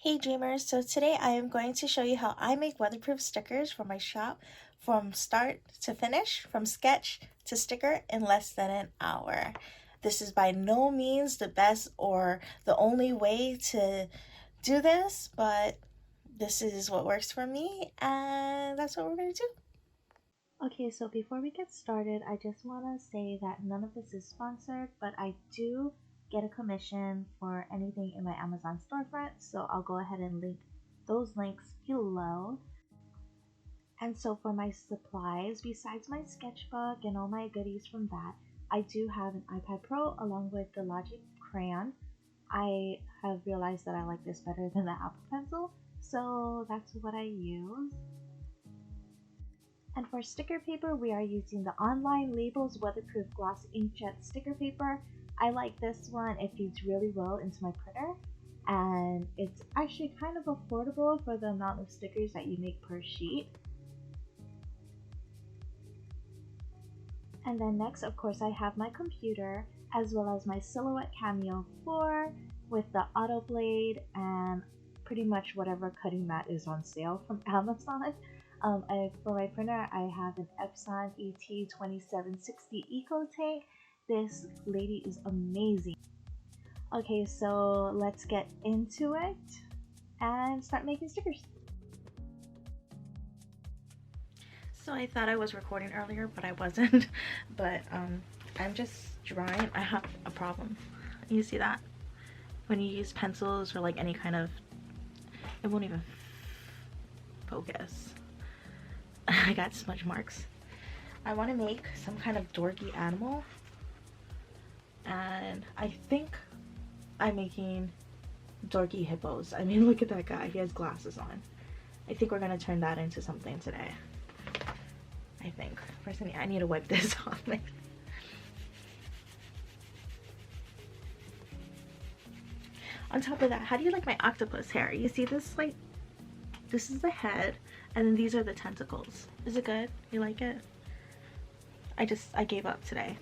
Hey dreamers, so today I am going to show you how I make weatherproof stickers for my shop from start to finish, from sketch to sticker in less than an hour. This is by no means the best or the only way to do this, but this is what works for me and that's what we're going to do. Okay, so before we get started, I just want to say that none of this is sponsored, but I do get a commission for anything in my Amazon storefront, so I'll go ahead and link those links below. And so for my supplies, besides my sketchbook and all my goodies from that, I do have an iPad Pro along with the Logitech crayon. I have realized that I like this better than the Apple Pencil, so that's what I use. And for sticker paper, we are using the Online Labels Weatherproof Gloss Inkjet sticker paper. I like this one. It feeds really well into my printer, and it's actually kind of affordable for the amount of stickers that you make per sheet. And then next, of course, I have my computer as well as my Silhouette Cameo 4 with the auto blade and pretty much whatever cutting mat is on sale from Amazon. For my printer, I have an Epson ET 2760 Ecotank. This lady is amazing. Okay, so let's get into it and start making stickers. So I thought I was recording earlier, but I wasn't. But I'm just drawing. I have a problem. You see that? When you use pencils or like any kind of, it won't even focus. I got smudge marks. I want to make some kind of dorky animal, and I think I'm making dorky hippos. I mean, look at that guy. He has glasses on. I think we're gonna turn that into something today. I think. First, I need to wipe this off. On top of that, how do you like my octopus hair? You see this, like, this is the head, and then these are the tentacles. Is it good? You like it? I gave up today.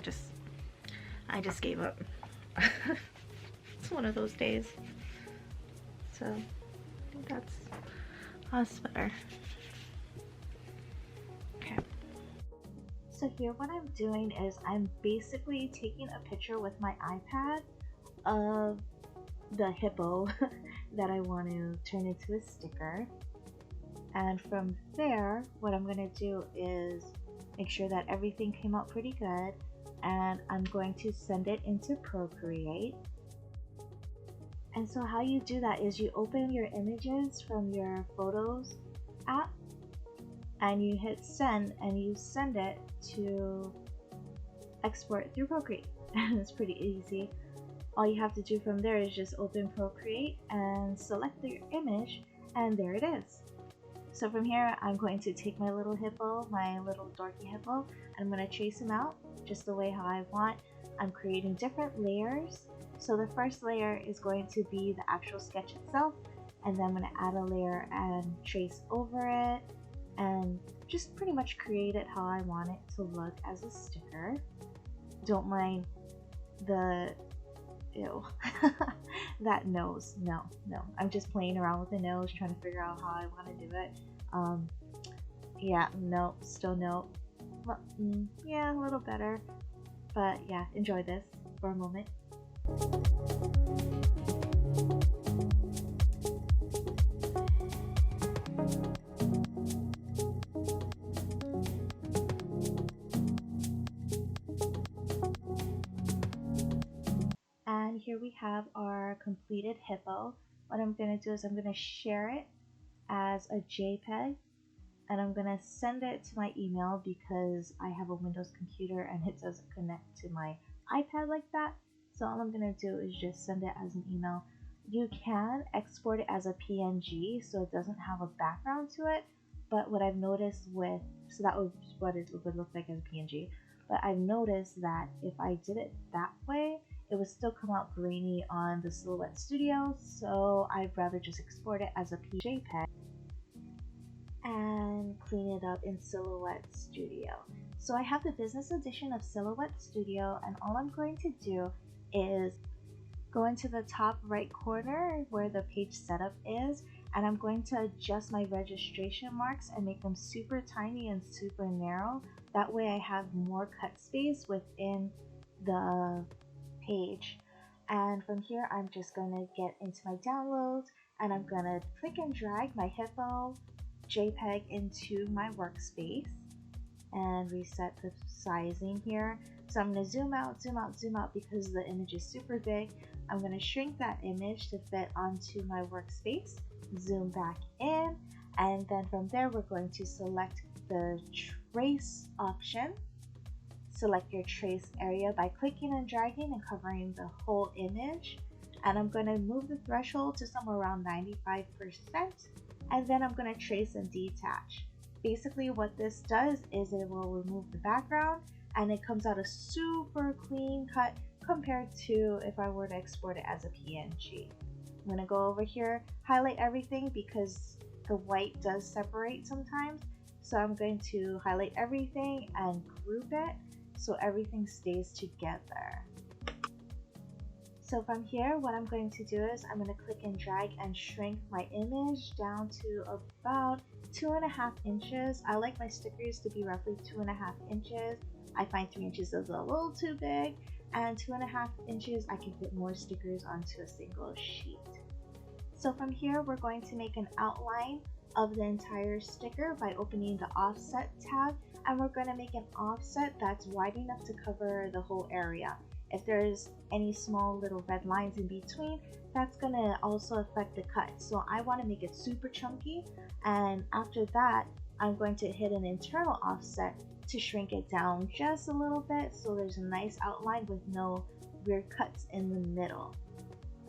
I just gave up. It's one of those days. So I think that's better. Okay. So here what I'm doing is I'm basically taking a picture with my iPad of the hippo that I want to turn into a sticker. And from there, what I'm going to do is make sure that everything came out pretty good, and I'm going to send it into Procreate. And so how you do that is you open your images from your Photos app and you hit send, and you send it to export through Procreate. And it's pretty easy. All you have to do from there is just open Procreate and select your image, and there it is. So from here, I'm going to take my little hippo, my little dorky hippo, and I'm going to trace him out just the way how I want. I'm creating different layers. So the first layer is going to be the actual sketch itself, and then I'm going to add a layer and trace over it, and just pretty much create it how I want it to look as a sticker. Don't mind the ew that nose. No, I'm just playing around with the nose, trying to figure out how I want to do it. Yeah, no, still no. Well, yeah, a little better, but yeah, enjoy this for a moment. And here we have our completed hippo. What I'm going to do is I'm going to share it as a JPEG, and I'm going to send it to my email because I have a Windows computer and it doesn't connect to my iPad like that. So all I'm going to do is just send it as an email. You can export it as a PNG so it doesn't have a background to it, but what I've noticed so that was what it would look like as a PNG, but I've noticed that if I did it that way, it would still come out grainy on the Silhouette Studio, so I'd rather just export it as a JPEG and clean it up in Silhouette Studio. So I have the business edition of Silhouette Studio, and all I'm going to do is go into the top right corner where the page setup is, and I'm going to adjust my registration marks and make them super tiny and super narrow. That way I have more cut space within the page. And from here, I'm just going to get into my downloads, and I'm going to click and drag my hippo JPEG into my workspace and reset the sizing here. So I'm going to zoom out, zoom out, zoom out because the image is super big. I'm going to shrink that image to fit onto my workspace, zoom back in, and then from there we're going to select the trace option. Select your trace area by clicking and dragging and covering the whole image. And I'm going to move the threshold to somewhere around 95%, and then I'm going to trace and detach. Basically what this does is it will remove the background and it comes out a super clean cut compared to if I were to export it as a PNG. I'm going to go over here, highlight everything because the white does separate sometimes. So I'm going to highlight everything and group it so everything stays together. So from here, what I'm going to do is I'm going to click and drag and shrink my image down to about 2.5 inches. I like my stickers to be roughly 2.5 inches. I find 3 inches is a little too big, and 2.5 inches I can fit more stickers onto a single sheet. So from here, we're going to make an outline of the entire sticker by opening the offset tab, and we're going to make an offset that's wide enough to cover the whole area. If there's any small little red lines in between, that's going to also affect the cut. So I want to make it super chunky, and after that I'm going to hit an internal offset to shrink it down just a little bit so there's a nice outline with no weird cuts in the middle.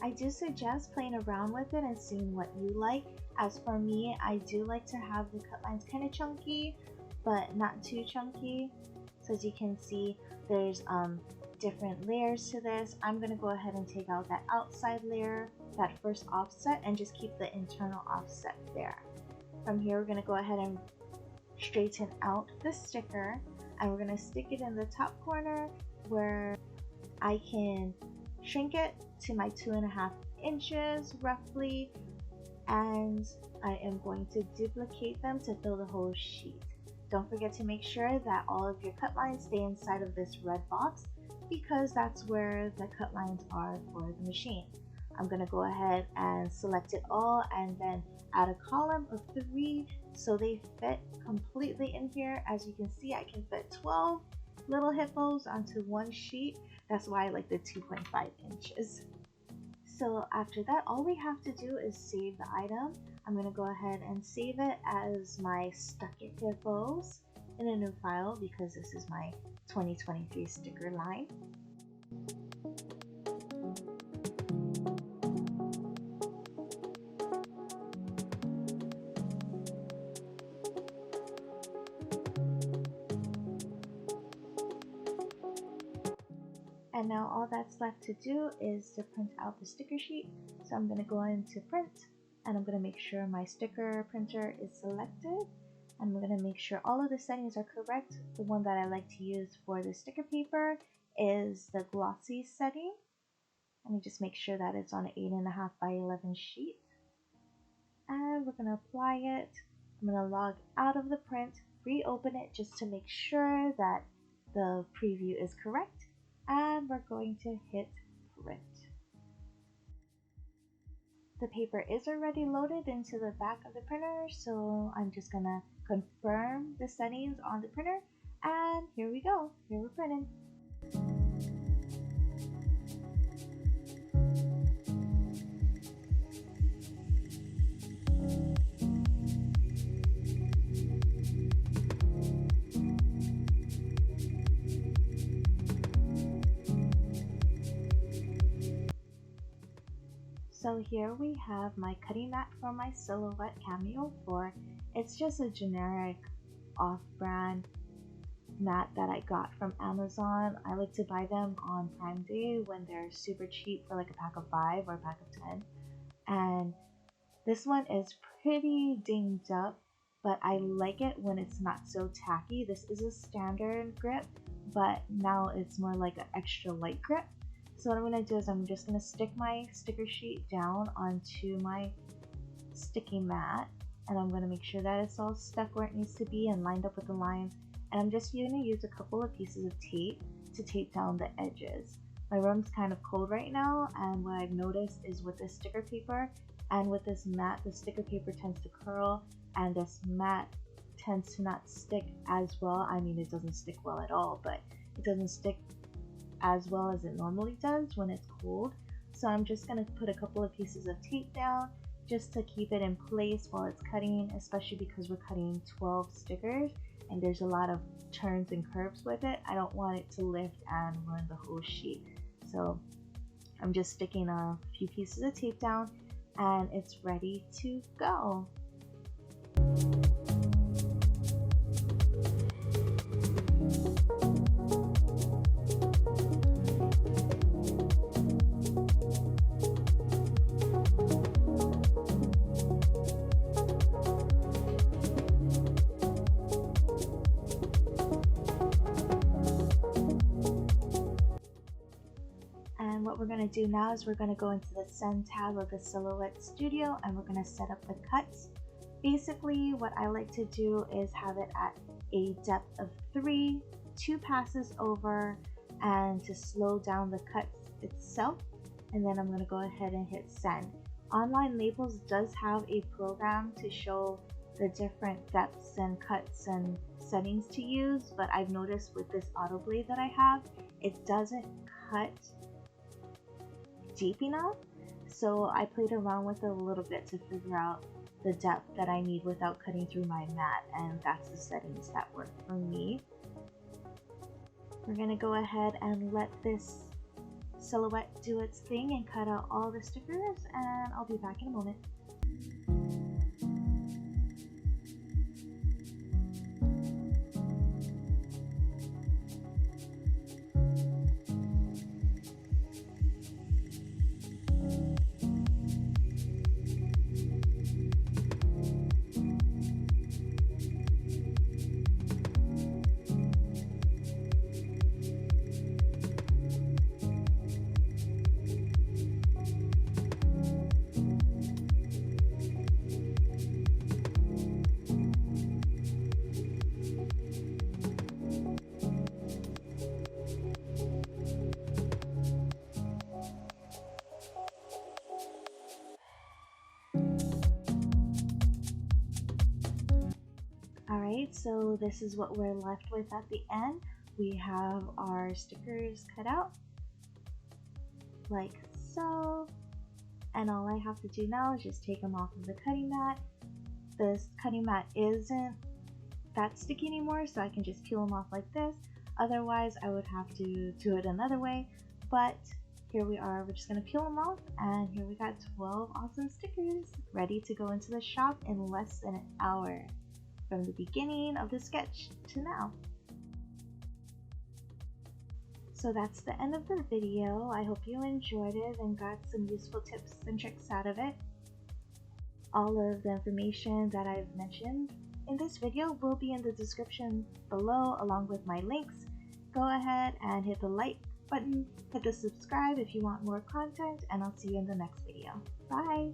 I do suggest playing around with it and seeing what you like. As for me, I do like to have the cut lines kind of chunky, but not too chunky. So as you can see, there's different layers to this. I'm going to go ahead and take out that outside layer, that first offset, and just keep the internal offset there. From here, we're going to go ahead and straighten out the sticker, and we're going to stick it in the top corner where I can shrink it to my 2.5 inches roughly, and I am going to duplicate them to fill the whole sheet. Don't forget to make sure that all of your cut lines stay inside of this red box because that's where the cut lines are for the machine. I'm going to go ahead and select it all and then add a column of 3 so they fit completely in here. As you can see, I can fit 12 little hippos onto one sheet. That's why I like the 2.5 inches. So after that, all we have to do is save the item. I'm going to go ahead and save it as my Stuck It Hippos in a new file because this is my 2023 sticker line. And now all that's left to do is to print out the sticker sheet. So I'm going to go into print, and I'm going to make sure my sticker printer is selected. I'm going to make sure all of the settings are correct. The one that I like to use for the sticker paper is the glossy setting. Let me just make sure that it's on an 8.5 by 11 sheet. And we're going to apply it. I'm going to log out of the print, reopen it just to make sure that the preview is correct. And we're going to hit print. The paper is already loaded into the back of the printer, so I'm just gonna confirm the settings on the printer, and here we go. Here we're printing. So here we have my cutting mat for my silhouette Cameo 4. It's just a generic off-brand mat that I got from Amazon. I like to buy them on Prime Day when they're super cheap for like a pack of 5 or a pack of 10. And this one is pretty dinged up, but I like it when it's not so tacky. This is a standard grip, but now it's more like an extra light grip. So what I'm going to do is I'm just going to stick my sticker sheet down onto my sticky mat, and I'm going to make sure that it's all stuck where it needs to be and lined up with the lines. And I'm just going to use a couple of pieces of tape to tape down the edges. My room's kind of cold right now, and what I've noticed is with this sticker paper and with this mat, the sticker paper tends to curl and this mat tends to not stick as well. I mean, it doesn't stick well at all, but it doesn't stick as well as it normally does when it's cold. So I'm just going to put a couple of pieces of tape down just to keep it in place while it's cutting, especially because we're cutting 12 stickers and there's a lot of turns and curves with it. I don't want it to lift and ruin the whole sheet. So I'm just sticking a few pieces of tape down and it's ready to go. And what we're going to do now is we're going to go into the Send tab of the Silhouette Studio and we're going to set up the cuts. Basically, what I like to do is have it at a depth of 3, 2 passes over, and to slow down the cut itself. And then I'm going to go ahead and hit send. Online Labels does have a program to show the different depths and cuts and settings to use, but I've noticed with this auto blade that I have, it doesn't cut deep enough. So I played around with it a little bit to figure out the depth that I need without cutting through my mat, and that's the settings that work for me. We're going to go ahead and let this silhouette do its thing and cut out all the stickers, and I'll be back in a moment. Alright, so this is what we're left with at the end. We have our stickers cut out, like so, and all I have to do now is just take them off of the cutting mat. This cutting mat isn't that sticky anymore, so I can just peel them off like this. Otherwise, I would have to do it another way, but here we are. We're just going to peel them off, and here we got 12 awesome stickers ready to go into the shop in less than an hour. From the beginning of the sketch to now. So that's the end of the video. I hope you enjoyed it and got some useful tips and tricks out of it. All of the information that I've mentioned in this video will be in the description below along with my links. Go ahead and hit the like button, hit the subscribe if you want more content, and I'll see you in the next video. Bye!